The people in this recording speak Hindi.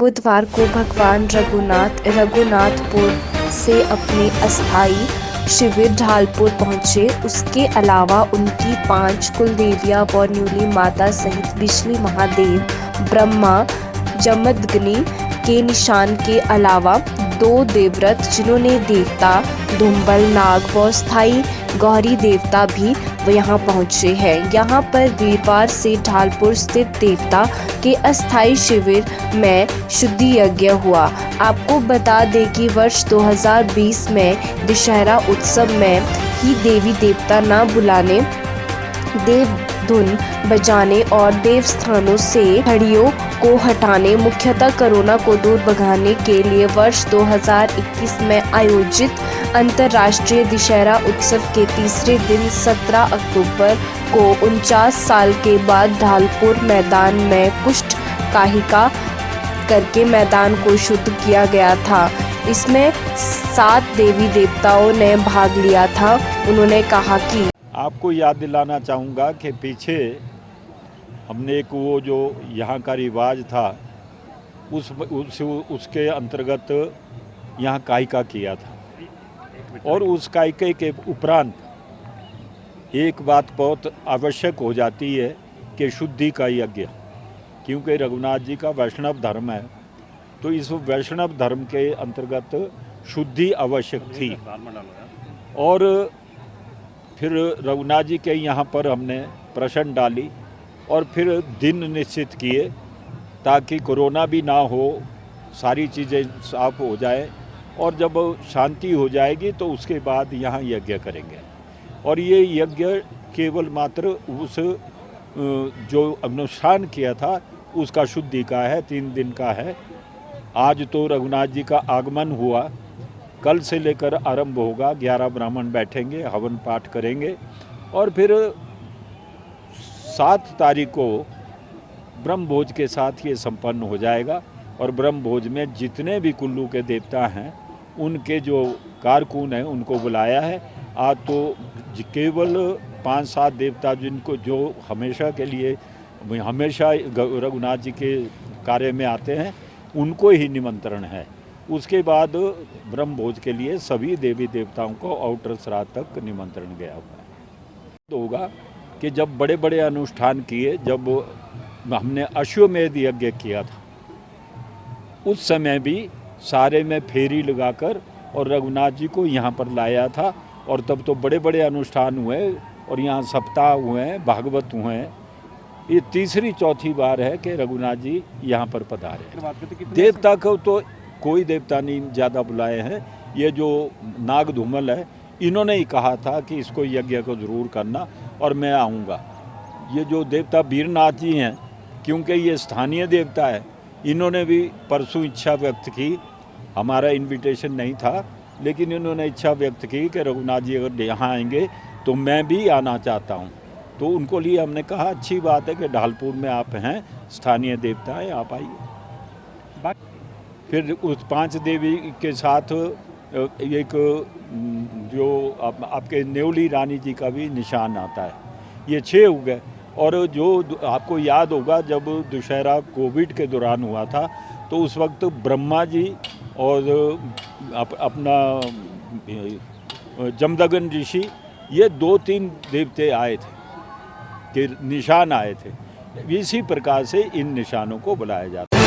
बुधवार को भगवान रघुनाथपुर से अपने अस्थायी शिविर ढालपुर पहुंचे। उसके अलावा उनकी 5 कुलदेवियां व न्यूली माता सहित बिजली महादेव, ब्रह्मा, जमदग्नि के निशान के अलावा 2 देवव्रत जिन्होंने देवता धुम्बल नाग व स्थायी गौरी देवता भी यहाँ पहुँचे हैं। यहाँ पर वीरवार से ढालपुर स्थित देवता के अस्थायी शिविर में शुद्धि यज्ञ हुआ। आपको बता दें कि वर्ष 2020 में दशहरा उत्सव में ही देवी देवता न बुलाने, देव धुन बजाने और देव स्थानों से छड़ियों को हटाने, मुख्यतः कोरोना को दूर भगाने के लिए वर्ष 2021 में आयोजित अंतर्राष्ट्रीय दशहरा उत्सव के तीसरे दिन 17 अक्टूबर को 49 साल के बाद ढालपुर मैदान में कुष्ठ काहिका करके मैदान को शुद्ध किया गया था। इसमें 7 देवी देवताओं ने भाग लिया था। उन्होंने कहा कि आपको याद दिलाना चाहूँगा कि पीछे हमने एक वो जो यहाँ का रिवाज था उसके अंतर्गत यहाँ कायका किया था, और उस कायके के उपरांत एक बात बहुत आवश्यक हो जाती है कि शुद्धि का यज्ञ, क्योंकि रघुनाथ जी का वैष्णव धर्म है, तो इस वैष्णव धर्म के अंतर्गत शुद्धि आवश्यक थी। और फिर रघुनाथ जी के यहाँ पर हमने प्रश्न डाली और फिर दिन निश्चित किए ताकि कोरोना भी ना हो, सारी चीज़ें साफ हो जाए, और जब शांति हो जाएगी तो उसके बाद यहाँ यज्ञ करेंगे। और ये यज्ञ केवल मात्र उस जो अनुष्ठान किया था उसका शुद्धि का है, 3 दिन का है। आज तो रघुनाथ जी का आगमन हुआ, कल से लेकर आरंभ होगा। 11 ब्राह्मण बैठेंगे, हवन पाठ करेंगे, और फिर 7 तारीख को ब्रह्म भोज के साथ ये संपन्न हो जाएगा। और ब्रह्म भोज में जितने भी कुल्लू के देवता हैं उनके जो कारकुन हैं उनको बुलाया है। आज तो केवल 5-7 देवता जिनको जो हमेशा के लिए हमेशा रघुनाथ जी के कार्य में आते हैं उनको ही निमंत्रण है। उसके बाद ब्रह्म भोज के लिए सभी देवी देवताओं को आउटर श्राद्ध तक निमंत्रण गया हुआ है। तो होगा कि जब बड़े बड़े अनुष्ठान किए, जब हमने अश्वमेध यज्ञ किया था उस समय भी सारे में फेरी लगाकर और रघुनाथ जी को यहाँ पर लाया था, और तब तो बड़े बड़े अनुष्ठान हुए और यहाँ सप्ताह हुए हैं, भागवत हुए हैं। ये तीसरी चौथी बार है कि रघुनाथ जी यहाँ पर पधारे। देवता को तो कोई देवता नहीं ज़्यादा बुलाए हैं। ये जो नाग धूमल है इन्होंने ही कहा था कि इसको यज्ञ को ज़रूर करना और मैं आऊँगा। ये जो देवता वीरनाथ जी हैं, क्योंकि ये स्थानीय देवता है, इन्होंने भी परसों इच्छा व्यक्त की। हमारा इनविटेशन नहीं था, लेकिन इन्होंने इच्छा व्यक्त की कि रघुनाथ जी अगर यहाँ आएंगे तो मैं भी आना चाहता हूँ। तो उनको लिए हमने कहा अच्छी बात है कि ढालपुर में आप हैं, स्थानीय देवता हैं, आप आइए। फिर उस 5 देवी के साथ एक जो आपके नेवली रानी जी का भी निशान आता है। ये 6 हो गए। और जो आपको याद होगा जब दशहरा कोविड के दौरान हुआ था तो उस वक्त ब्रह्मा जी और अपना जमदग्नि ऋषि, ये 2-3 देवते आए थे कि निशान आए थे। इसी प्रकार से इन निशानों को बुलाया जाता है।